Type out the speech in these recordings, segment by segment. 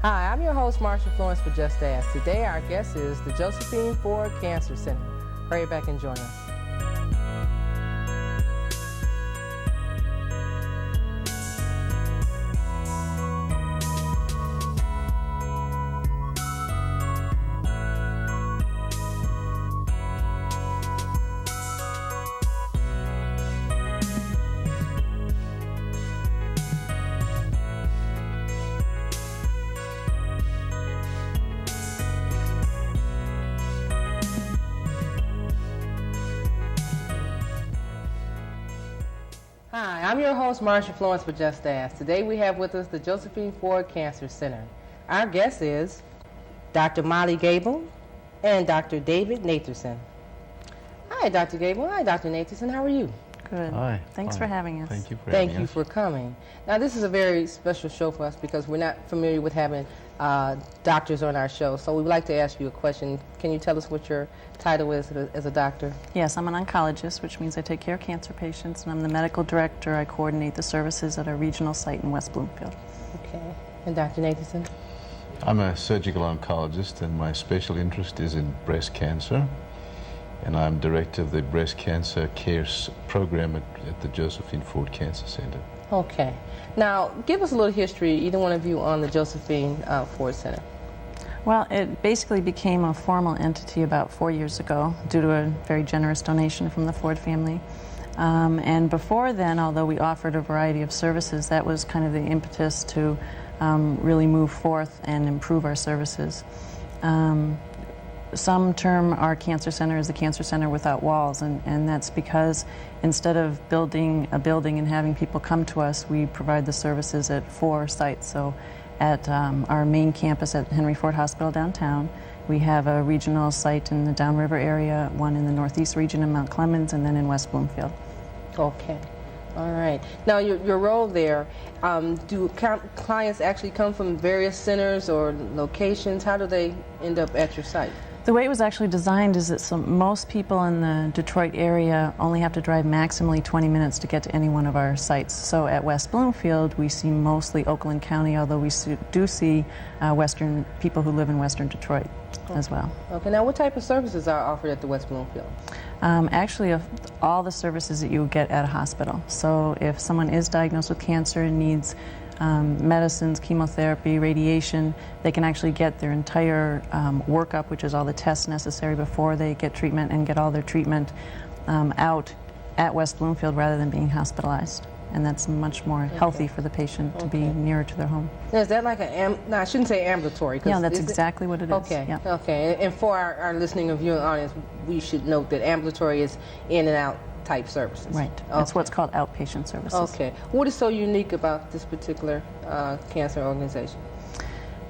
Hi, I'm your host, Marsha Florence for Just Ask. Today, our guest is the Josephine Ford Cancer Center. Hurry back and join us. Hi, I'm your host, Marsha Florence for Just Ask. Today we have with us the Josephine Ford Cancer Center. Our guest is Dr. Molly Gable and Dr. David Nathanson. Hi, Dr. Gable. Hi, Dr. Nathanson. How are you? Good. Hi. Thanks for having us. Thank you for having us. Thank you for coming. Now, this is a very special show for us because we're not familiar with having doctors on our show. So we'd like to ask you a question. Can you tell us what your title is as a doctor? Yes, I'm an oncologist, which means I take care of cancer patients, and I'm the medical director. I coordinate the services at our regional site in West Bloomfield. Okay. And Dr. Nathanson? I'm a surgical oncologist, and my special interest is in breast cancer. And I'm director of the breast cancer care program at the Josephine Ford Cancer Center. Okay. Now, give us a little history, either one of you, on the Josephine Ford Center. Well, it basically became a formal entity about 4 years ago due to a very generous donation from the Ford family. And before then, although we offered a variety of services, that was kind of the impetus to really move forth and improve our services. Some term our cancer center as a cancer center without walls, and that's because instead of building a building and having people come to us, we provide the services at 4 sites. So at our main campus at Henry Ford Hospital downtown, we have a regional site in the Downriver area, one in the Northeast region in Mount Clemens, and then in West Bloomfield. Okay. All right. Now, your role there, do clients actually come from various centers or locations? How do they end up at your site? The way it was actually designed is that most people in the Detroit area only have to drive maximally 20 minutes to get to any one of our sites. So at West Bloomfield, we see mostly Oakland County, although we do see Western people who live in Western Detroit as well. Okay. Now, what type of services are offered at the West Bloomfield? Actually, all the services that you would get at a hospital. So if someone is diagnosed with cancer and needs medicines, chemotherapy, radiation, they can actually get their entire workup, which is all the tests necessary before they get treatment, and get all their treatment out at West Bloomfield rather than being hospitalized. And that's much more healthy for the patient to be nearer to their home. Now, is that like no, I shouldn't say ambulatory. Yeah, that's exactly what it is. Okay, yeah. Okay. And for our listening and viewing audience, we should note that ambulatory is in and out type services. Right. That's what's called outpatient services. Okay. What is so unique about this particular cancer organization?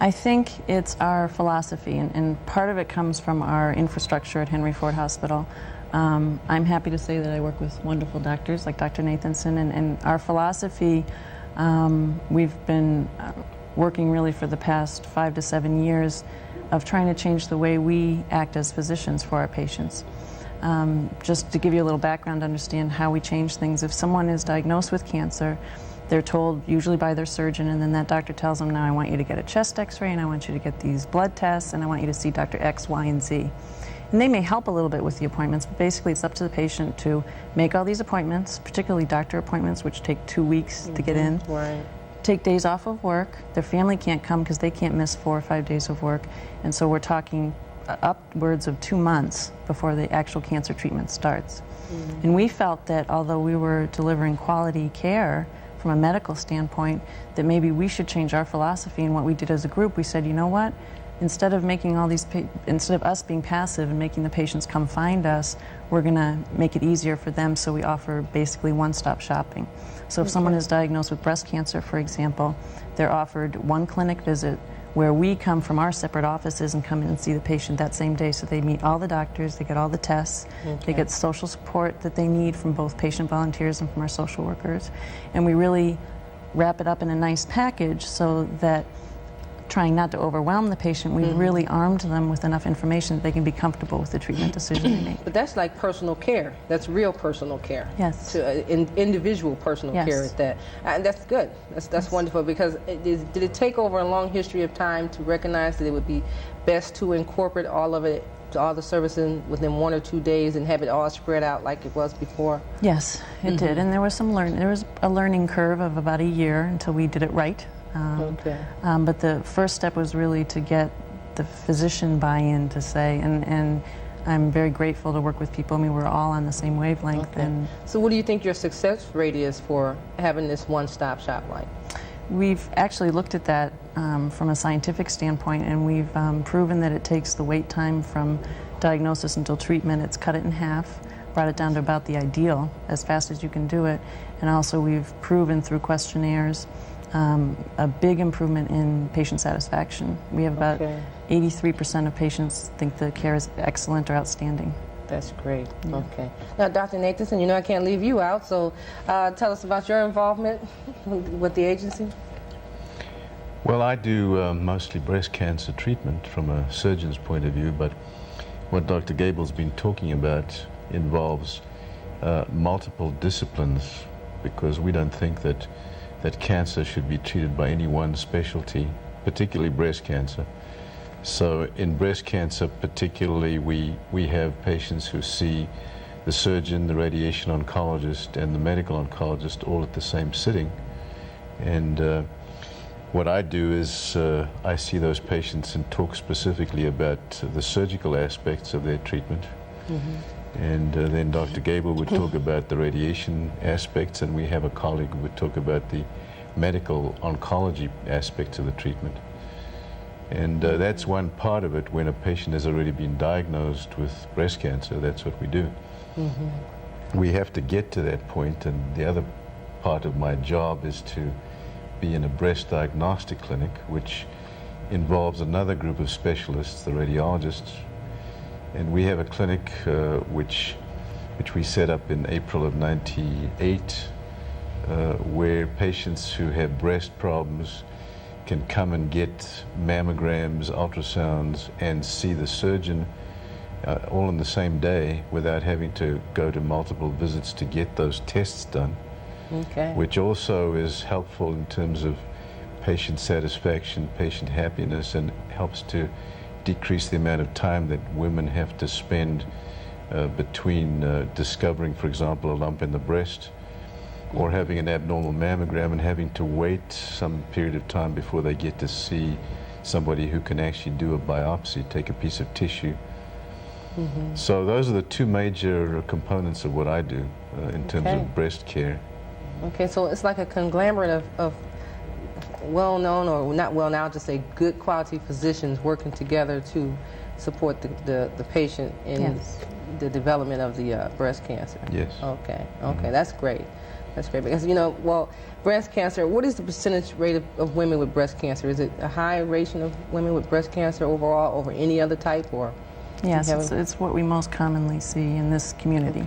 I think it's our philosophy, and part of it comes from our infrastructure at Henry Ford Hospital. I'm happy to say that I work with wonderful doctors like Dr. Nathanson, and our philosophy, we've been working really for the past 5 to 7 years of trying to change the way we act as physicians for our patients. Just to give you a little background to understand how we change things, if someone is diagnosed with cancer, they're told usually by their surgeon, and then that doctor tells them, now I want you to get a chest x-ray, and I want you to get these blood tests, and I want you to see Dr. X, Y, and Z. And they may help a little bit with the appointments, but basically it's up to the patient to make all these appointments, particularly doctor appointments, which take 2 weeks to get in. Right. Take days off of work. Their family can't come because they can't miss 4 or 5 days of work. And so we're talking upwards of 2 months before the actual cancer treatment starts. And we felt that although we were delivering quality care from a medical standpoint, that maybe we should change our philosophy. And what we did as a group, we said, you know what? Instead of making all these, instead of us being passive and making the patients come find us, we're going to make it easier for them. So we offer basically one-stop shopping. So if someone is diagnosed with breast cancer, for example, they're offered 1 clinic visit where we come from our separate offices and come in and see the patient that same day. So they meet all the doctors, they get all the tests, they get social support that they need from both patient volunteers and from our social workers. And we really wrap it up in a nice package so that, trying not to overwhelm the patient, we've really armed them with enough information that they can be comfortable with the treatment decision they make. But that's like personal care. That's real personal care. Yes. Individual personal care at that. And that's good. That's wonderful, because did it take over a long history of time to recognize that it would be best to incorporate all of it, all the services within 1 or 2 days and have it all spread out like it was before? Yes, it did. And there was there was a learning curve of about a year until we did it right. But the first step was really to get the physician buy-in to say, and I'm very grateful to work with people. I mean, we're all on the same wavelength. And so what do you think your success rate is for having this one-stop shop like? We've actually looked at that from a scientific standpoint, and we've proven that it takes the wait time from diagnosis until treatment. It's cut it in half, brought it down to about the ideal, as fast as you can do it. And also we've proven through questionnaires a big improvement in patient satisfaction. We have about 83% of patients think the care is excellent or outstanding. That's great. Okay. Now, Dr. Nathanson, you know I can't leave you out, so tell us about your involvement with the agency. Well, I do mostly breast cancer treatment from a surgeon's point of view, but what Dr. Gable's been talking about involves multiple disciplines, because we don't think that cancer should be treated by any one specialty, particularly breast cancer. So in breast cancer particularly, we have patients who see the surgeon, the radiation oncologist, and the medical oncologist all at the same sitting. And what I do is I see those patients and talk specifically about the surgical aspects of their treatment. And then Dr. Gable would talk about the radiation aspects, and we have a colleague who would talk about the medical oncology aspects of the treatment. And that's one part of it. When a patient has already been diagnosed with breast cancer, that's what we do. We have to get to that point, and the other part of my job is to be in a breast diagnostic clinic, which involves another group of specialists, the radiologists. And we have a clinic which we set up in April of '98, where patients who have breast problems can come and get mammograms, ultrasounds, and see the surgeon all on the same day without having to go to multiple visits to get those tests done. Which also is helpful in terms of patient satisfaction, patient happiness, and helps to decrease the amount of time that women have to spend between discovering, for example, a lump in the breast or having an abnormal mammogram and having to wait some period of time before they get to see somebody who can actually do a biopsy, take a piece of tissue. So those are the two major components of what I do in terms of breast care. Okay, so it's like a conglomerate of well-known, or not well-known, I'll just say good quality physicians working together to support the patient in the development of the breast cancer. Yes. Okay, that's great. That's great, because, you know, well, breast cancer, what is the percentage rate of women with breast cancer? Is it a high ratio of women with breast cancer overall over any other type, or? Yes, it's what we most commonly see in this community.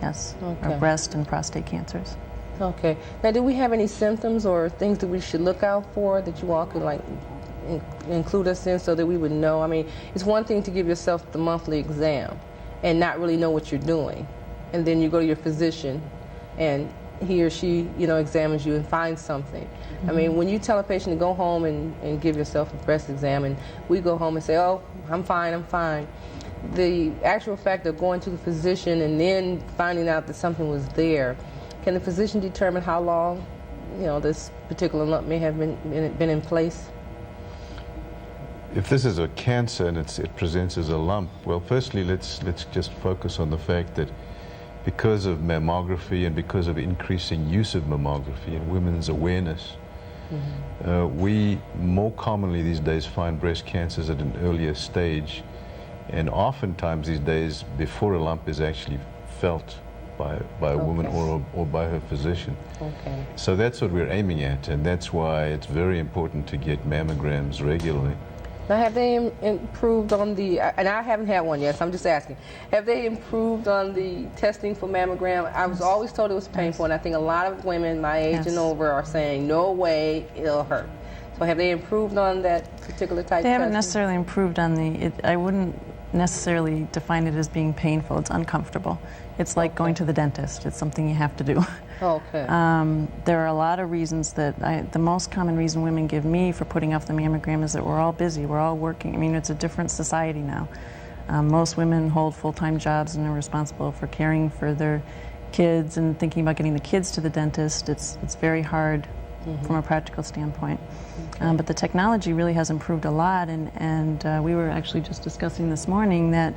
Yes, are breast and prostate cancers. Okay. Now, do we have any symptoms or things that we should look out for that you all could like include us in so that we would know? I mean, it's one thing to give yourself the monthly exam and not really know what you're doing, and then you go to your physician and he or she, you know, examines you and finds something. I mean, when you tell a patient to go home and give yourself a breast exam, and we go home and say, oh, I'm fine. The actual fact of going to the physician and then finding out that something was there, can the physician determine how long, you know, this particular lump may have been in place? If this is a cancer and it presents as a lump, well, firstly, let's just focus on the fact that because of mammography and because of increasing use of mammography and women's awareness, we more commonly these days find breast cancers at an earlier stage, and oftentimes these days before a lump is actually felt by a woman or by her physician. Okay. So that's what we're aiming at, and that's why it's very important to get mammograms regularly. Now, have they improved on the, and I haven't had one yet, so I'm just asking, have they improved on the testing for mammogram? I was always told it was painful, and I think a lot of women my age and over are saying, no way, it'll hurt. So have they improved on that particular type of testing? They haven't necessarily improved on the, I wouldn't necessarily define it as being painful. It's uncomfortable. It's like going to the dentist. It's something you have to do. Okay. There are a lot of reasons that the most common reason women give me for putting off the mammogram is that we're all busy, we're all working. I mean, it's a different society now. Most women hold full-time jobs and are responsible for caring for their kids and thinking about getting the kids to the dentist. It's very hard from a practical standpoint. Okay. But the technology really has improved a lot, and we were actually just discussing this morning that,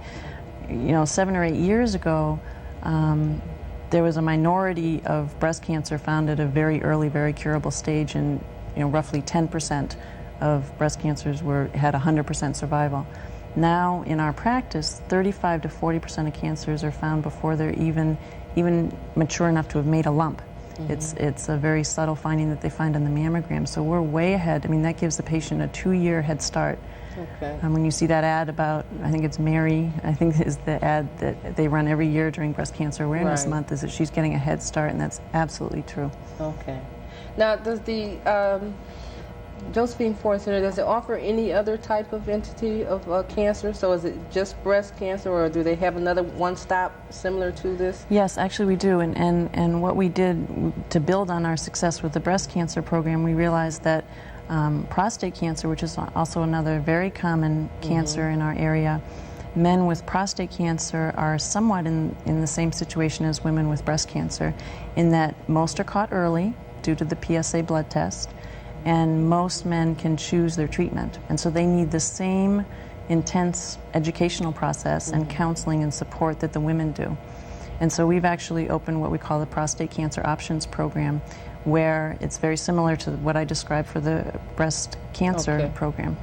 7 or 8 years ago, there was a minority of breast cancer found at a very early, very curable stage, and roughly 10% of breast cancers had 100% survival. Now, in our practice, 35 to 40% of cancers are found before they're even mature enough to have made a lump. It's a very subtle finding that they find on the mammogram. So we're way ahead. I mean, that gives the patient a 2-year head start. Okay. When you see that ad about, I think it's Mary, I think is the ad that they run every year during Breast Cancer Awareness Month, is that she's getting a head start, and that's absolutely true. Okay. Now, does the Josephine Ford Center, does it offer any other type of entity of cancer? So is it just breast cancer, or do they have another one-stop similar to this? Yes, actually we do. And what we did to build on our success with the breast cancer program, we realized that prostate cancer, which is also another very common cancer in our area, men with prostate cancer are somewhat in the same situation as women with breast cancer, in that most are caught early due to the PSA blood test, and most men can choose their treatment. And so they need the same intense educational process and counseling and support that the women do. And so we've actually opened what we call the Prostate Cancer Options Program, where it's very similar to what I described for the breast cancer program.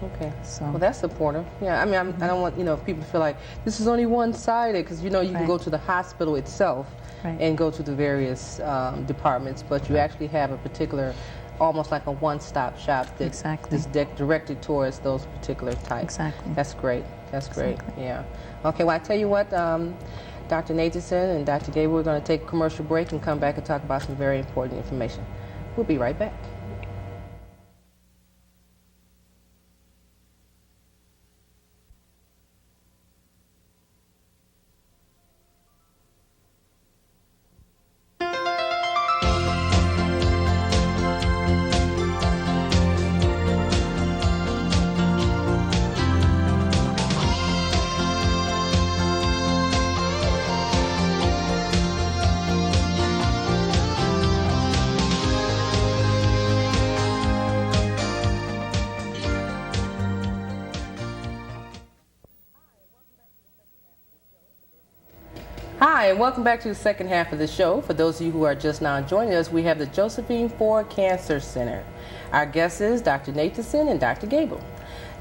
Okay. So. Well, that's supportive. Yeah, I mean, I don't want, people to feel like this is only one-sided, because, you can go to the hospital itself and go to the various departments, but you actually have a particular, almost like a one-stop shop that's directed towards those particular types. Exactly. That's great. That's great. Yeah. Okay, well, I tell you what, Dr. Nathanson and Dr. Gabriel, we're going to take a commercial break and come back and talk about some very important information. We'll be right back. Hi, and welcome back to the second half of the show. For those of you who are just now joining us, we have the Josephine Ford Cancer Center. Our guests is Dr. Nathanson and Dr. Gable.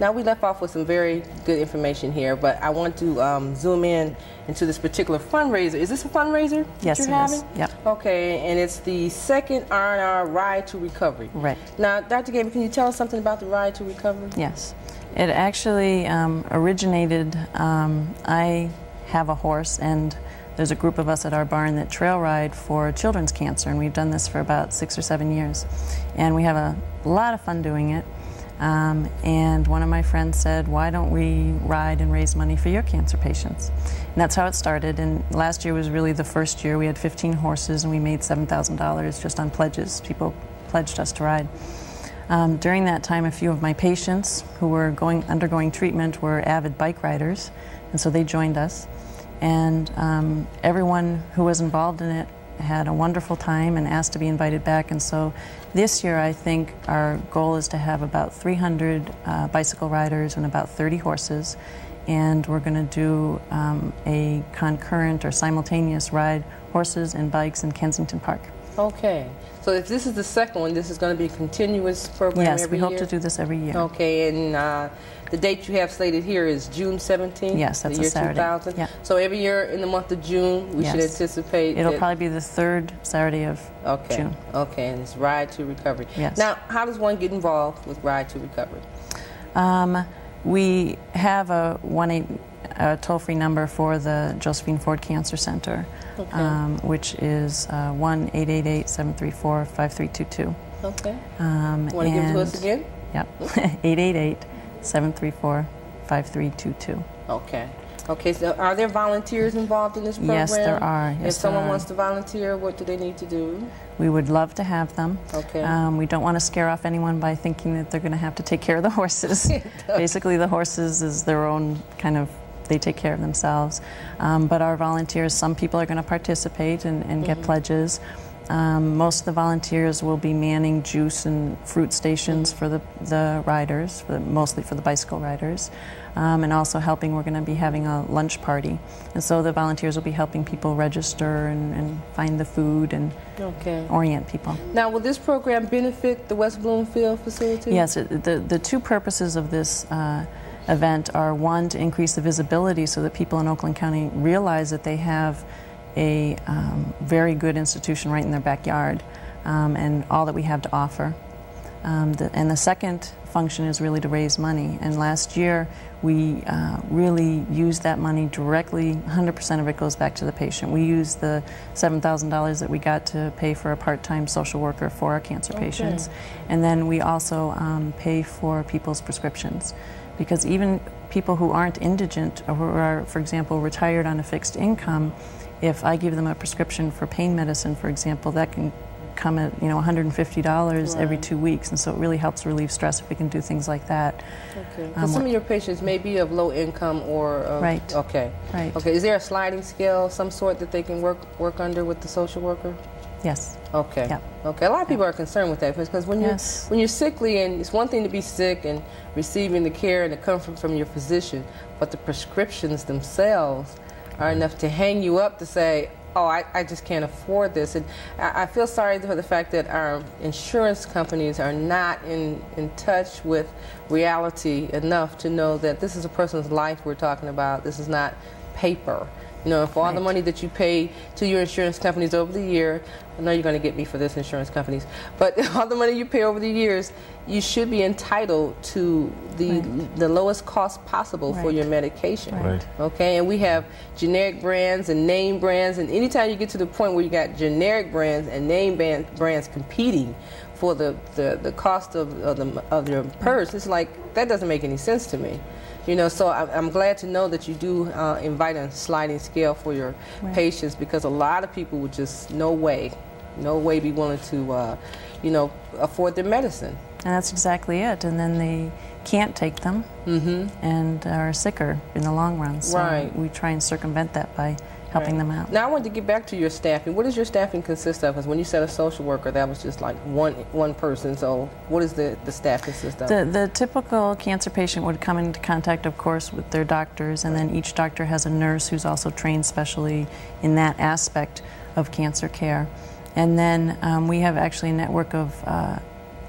Now, we left off with some very good information here, but I want to zoom in into this particular fundraiser. Is this a fundraiser that you're having? Yep. Okay, and it's the second R&R Ride to Recovery. Right. Now, Dr. Gable, can you tell us something about the Ride to Recovery? Yes. It actually originated, I have a horse, and there's a group of us at our barn that trail ride for children's cancer, and we've done this for about 6 or 7 years. And we have a lot of fun doing it. And one of my friends said, why don't we ride and raise money for your cancer patients? And that's how it started. And last year was really the first year. We had 15 horses, and we made $7,000 just on pledges. People pledged us to ride. During that time, a few of my patients who were undergoing treatment were avid bike riders, and so they joined us. And everyone who was involved in it had a wonderful time and asked to be invited back. And so this year, I think our goal is to have about 300 bicycle riders and about 30 horses. And we're going to do a concurrent or simultaneous ride, horses and bikes in Kensington Park. Okay. So if this is the second one, this is going to be a continuous program Yes, every we year? hope to do this every year. Okay, and the date you have slated here is June 17th? Yes, that's the a year Saturday. 2000? Yeah. So every year in the month of June, we should Yes. anticipate It'll that- probably be the third Saturday of Okay. June. Okay, and it's Ride to Recovery. Yes. Now, how does one get involved with Ride to Recovery? We have a toll-free number for the Josephine Ford Cancer Center, Okay. which is 1-888-734-5322. Okay. Want to give it to us again? Yep, 888-734-5322. Okay. Okay, so are there volunteers involved in this program? Yes, there are. If Yes, someone there are. wants to volunteer, what do they need to do? We would love to have them. Okay. We don't want to scare off anyone by thinking that they're going to have to take care of the horses. Basically, the horses is their own kind of, they take care of themselves. But our volunteers, some people are going to participate and get pledges. Most of the volunteers will be manning juice and fruit stations for the riders, mostly for the bicycle riders. And also helping, we're going to be having a lunch party. And so the volunteers will be helping people register and find the food and Okay. orient people. Now, will this program benefit the West Bloomfield facility? Yes, the two purposes of this event are, one, to increase the visibility so that people in Oakland County realize that they have a very good institution right in their backyard and all that we have to offer. And the second function is really to raise money. And last year we really used that money directly, 100% of it goes back to the patient. We used the $7,000 that we got to pay for a part-time social worker for our cancer patients. And then we also pay for people's prescriptions. Because even people who aren't indigent or who are, for example, retired on a fixed income, if I give them a prescription for pain medicine, for example, that can come at $150 every 2 weeks, and so it really helps relieve stress if we can do things like that. Okay. Some of your patients may be of low income or Right. Okay. Right. Okay. Is there a sliding scale, of some sort, that they can work under with the social worker? Yes. Okay. Yep. Okay. A lot of people are concerned with that because when Yes. you're sickly, and it's one thing to be sick and receiving the care and the comfort from your physician, but the prescriptions themselves are enough to hang you up to say, oh, I just can't afford this. And I feel sorry for the fact that our insurance companies are not in touch with reality enough to know that this is a person's life we're talking about. This is not paper. You know, for all the money that you pay to your insurance companies over the year, I know you're going to get me for this, insurance companies, but all the money you pay over the years, you should be entitled to the lowest cost possible for your medication. Right. Okay, and we have generic brands and name brands, and anytime you get to the point where you got generic brands and name brands competing for the cost of your purse, it's like, that doesn't make any sense to me. You know, so I'm glad to know that you do invite a sliding scale for your patients, because a lot of people would just no way be willing to, you know, afford their medicine. And that's exactly it. And then they can't take them and are sicker in the long run. So we try and circumvent that by helping them out. Now I wanted to get back to your staffing. What does your staffing consist of? Because when you said a social worker, that was just like one person. So what does the staff consist of? The typical cancer patient would come into contact, of course, with their doctors, and then each doctor has a nurse who's also trained specially in that aspect of cancer care. And then we have actually a network of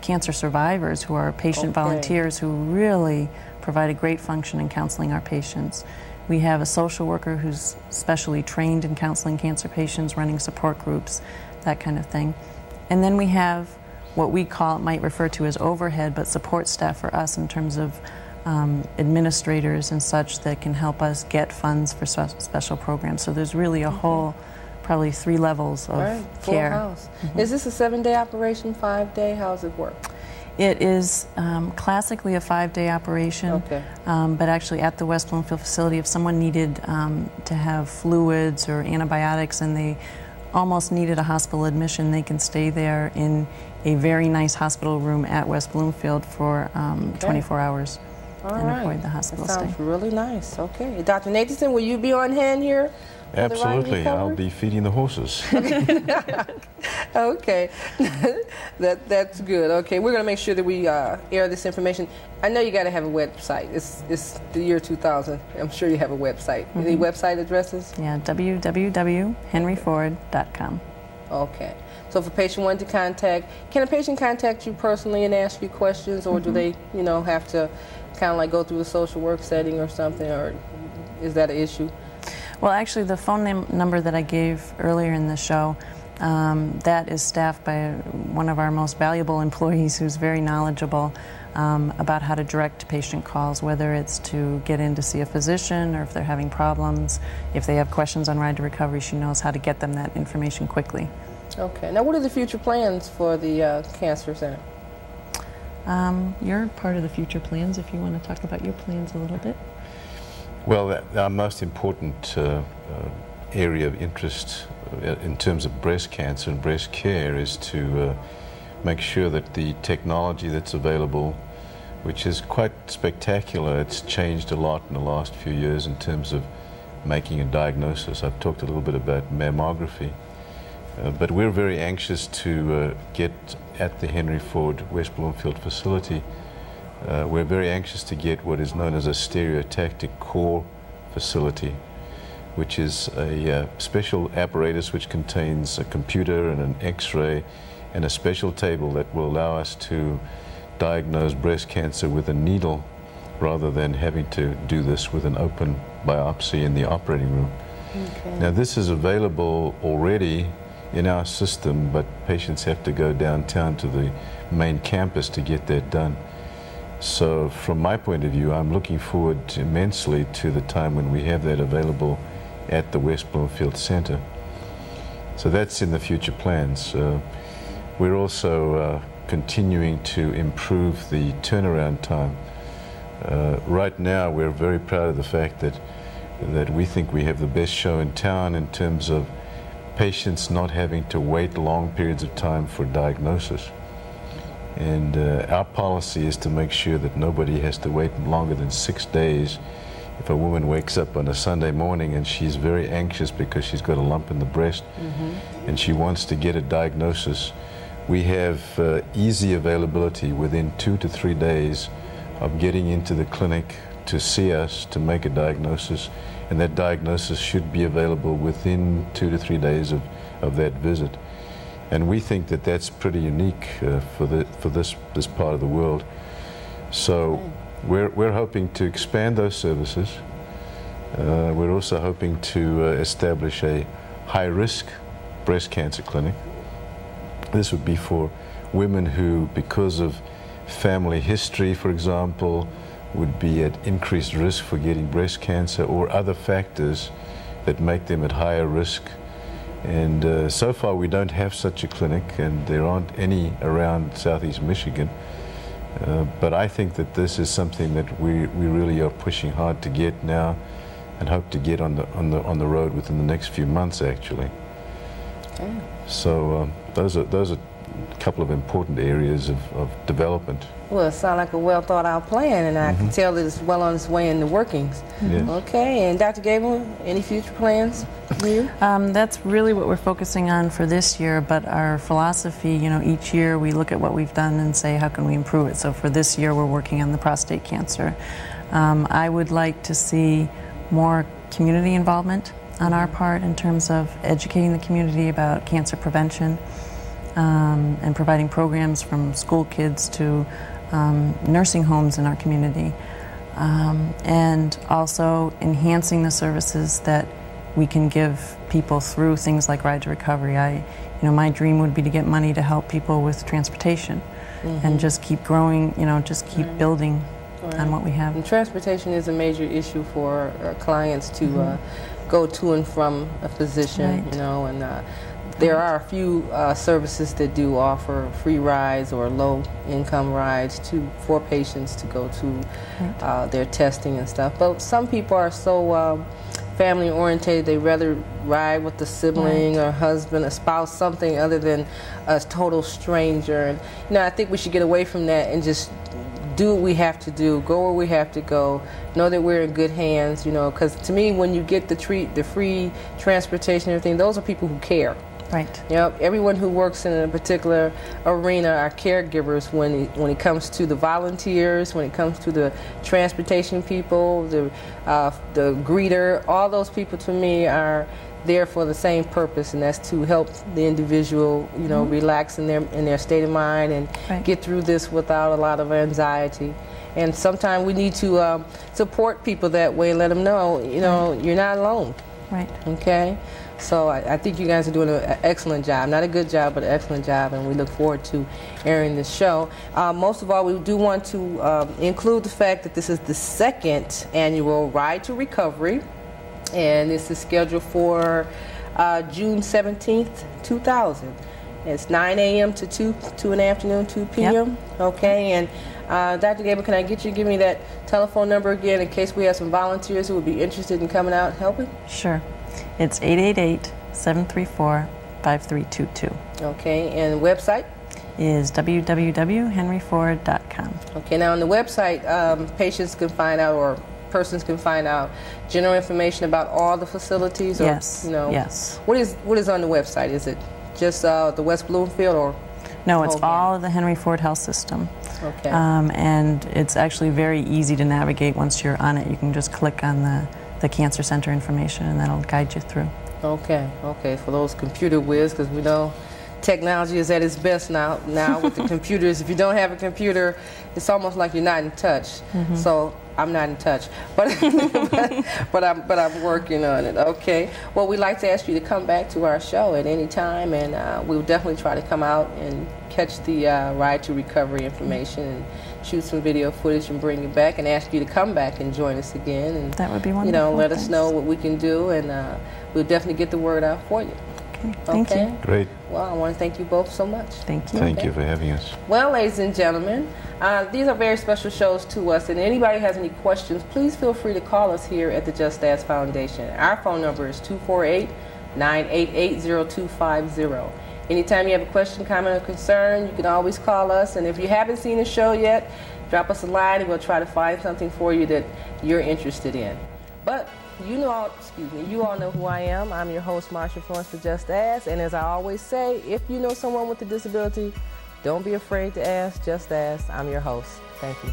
cancer survivors who are patient volunteers who really provide a great function in counseling our patients. We have a social worker who's specially trained in counseling cancer patients, running support groups, that kind of thing. And then we have what we might refer to as overhead, but support staff for us in terms of administrators and such that can help us get funds for special programs. So there's really a whole, probably 3 levels of full care. house. Is this a 7-day operation, 5-day? How does it work? It is classically a 5-day operation, but actually at the West Bloomfield facility, if someone needed to have fluids or antibiotics and they almost needed a hospital admission, they can stay there in a very nice hospital room at West Bloomfield for 24 hours and avoid the hospital stay. Sounds really nice. Okay. Dr. Nathanson, will you be on hand here? Absolutely. I'll be feeding the horses. Okay. That's good. Okay, we're going to make sure that we air this information. I know you got to have a website. It's the year 2000. I'm sure you have a website. Any website addresses? Yeah, www.henryford.com. Okay. So if a patient wanted to can a patient contact you personally and ask you questions, or do they, have to kind of like go through the social work setting or something, or is that an issue? Well, actually, the phone number that I gave earlier in the show, that is staffed by one of our most valuable employees who's very knowledgeable about how to direct patient calls, whether it's to get in to see a physician or if they're having problems. If they have questions on Ride to Recovery, she knows how to get them that information quickly. Okay. Now, what are the future plans for the Cancer Center? You're part of the future plans if you want to talk about your plans a little bit. Well, our most important area of interest in terms of breast cancer and breast care is to make sure that the technology that's available, which is quite spectacular, it's changed a lot in the last few years in terms of making a diagnosis. I've talked a little bit about mammography, but we're very anxious to get at the Henry Ford West Bloomfield facility. We're very anxious to get what is known as a stereotactic core facility, which is a special apparatus which contains a computer and an X-ray and a special table that will allow us to diagnose breast cancer with a needle rather than having to do this with an open biopsy in the operating room. Okay. Now, this is available already in our system, but patients have to go downtown to the main campus to get that done. So from my point of view, I'm looking forward immensely to the time when we have that available at the West Bloomfield Center. So that's in the future plans. We're also continuing to improve the turnaround time. Right now, we're very proud of the fact that we think we have the best show in town in terms of patients not having to wait long periods of time for diagnosis. And our policy is to make sure that nobody has to wait longer than 6 days. If a woman wakes up on a Sunday morning and she's very anxious because she's got a lump in the breast and she wants to get a diagnosis, we have easy availability within 2 to 3 days of getting into the clinic to see us to make a diagnosis, and that diagnosis should be available within 2 to 3 days of that visit. And we think that that's pretty unique for this part of the world. So we're hoping to expand those services. We're also hoping to establish a high-risk breast cancer clinic. This would be for women who, because of family history, for example, would be at increased risk for getting breast cancer, or other factors that make them at higher risk. And so far we don't have such a clinic, and there aren't any around Southeast Michigan. But I think that this is something that we really are pushing hard to get now, and hope to get on the road within the next few months, actually. Okay. So those are a couple of important areas of development. Well, it sounds like a well thought out plan, and I can tell that it's well on its way in the workings. Yes. Okay, and Dr. Gable, any future plans for you? That's really what we're focusing on for this year, but our philosophy, each year we look at what we've done and say, how can we improve it? So for this year, we're working on the prostate cancer. I would like to see more community involvement on our part in terms of educating the community about cancer prevention, and providing programs from school kids to nursing homes in our community, and also enhancing the services that we can give people through things like Ride to Recovery. My dream would be to get money to help people with transportation, and just keep growing, just keep building on what we have. And transportation is a major issue for our clients to go to and from a physician, and there are a few services that do offer free rides or low-income rides for patients to go to their testing and stuff. But some people are so family-oriented, they rather ride with a sibling or husband, a spouse, something other than a total stranger. And I think we should get away from that and just do what we have to do, go where we have to go, know that we're in good hands, because to me, when you get the free transportation and everything, those are people who care. Right. Everyone who works in a particular arena are caregivers when it comes to the volunteers, when it comes to the transportation people, the greeter. All those people to me are there for the same purpose, and that's to help the individual, you know, relax in their state of mind and get through this without a lot of anxiety. And sometimes we need to support people that way and let them know, you know, you're not alone. Right. Okay? So I think you guys are doing an excellent job. Not a good job, but an excellent job, and we look forward to airing this show. Most of all, we do want to include the fact that this is the second annual Ride to Recovery, and this is scheduled for June 17th, 2000. It's 9 a.m. to 2 in the afternoon, 2 p.m. Yep. Okay, and Dr. Gable, can I get you to give me that telephone number again in case we have some volunteers who would be interested in coming out and helping? Sure. It's 888-734-5322. Okay, and website? Is www.henryford.com. Okay, now on the website, patients can find out, or persons can find out general information about all the facilities? Or, Yes, you know, yes. What is on the website? Is it just the West Bloomfield, or? No, it's whole all of the Henry Ford Health System. Okay. And it's actually very easy to navigate once you're on it. You can just click on the Cancer Center information, and that'll guide you through. Okay, for those computer whiz, because we know technology is at its best now with the computers. If you don't have a computer, it's almost like you're not in touch. So I'm not in touch, but I'm working on it. Okay. Well, we'd like to ask you to come back to our show at any time, and we'll definitely try to come out and catch the Ride to Recovery information and shoot some video footage and bring it back, and ask you to come back and join us again. And that would be wonderful. You know, let us know what we can do, and we'll definitely get the word out for you. Okay. Thank you. Great. Well, I want to thank you both so much. Thank you. Thank you for having us. Well, ladies and gentlemen, these are very special shows to us, and anybody has any questions, please feel free to call us here at the Just Ask Foundation. Our phone number is 248-988-0250. Anytime you have a question, comment, or concern, you can always call us, and if you haven't seen the show yet, drop us a line and we'll try to find something for you that you're interested in. But you all know who I am. I'm your host, Marsha Florence, for Just Ask. And as I always say, if you know someone with a disability, don't be afraid to ask. Just ask. I'm your host. Thank you.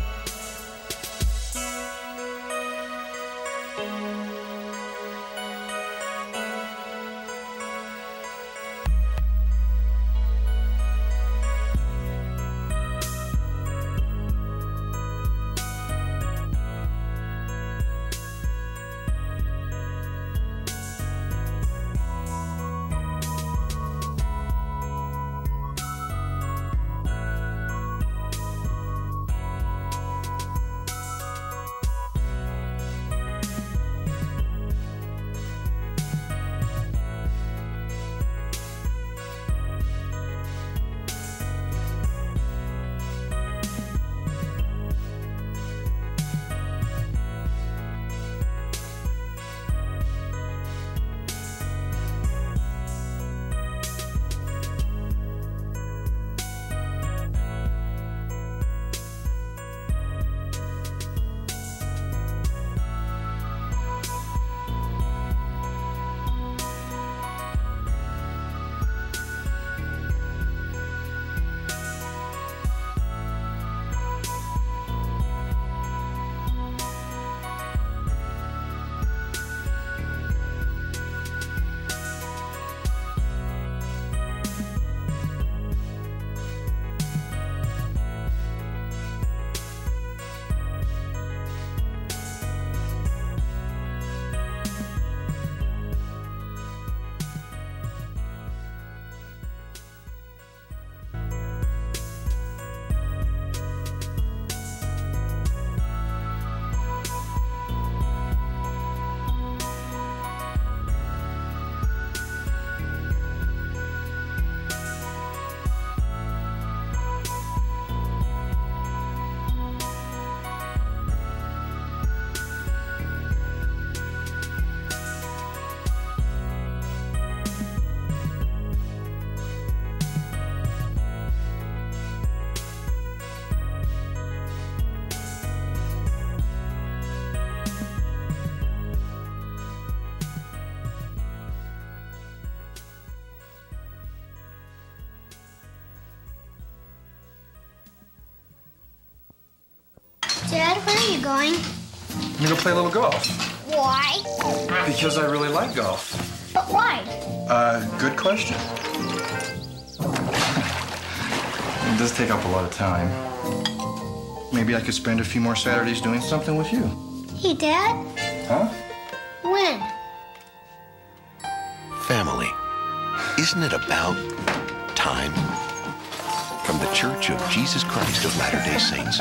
Dad, where are you going? I'm gonna play a little golf. Why? Because I really like golf. But why? Good question. It does take up a lot of time. Maybe I could spend a few more Saturdays doing something with you. Hey, Dad? Huh? When? Family. Isn't it about time? From the Church of Jesus Christ of Latter-day Saints.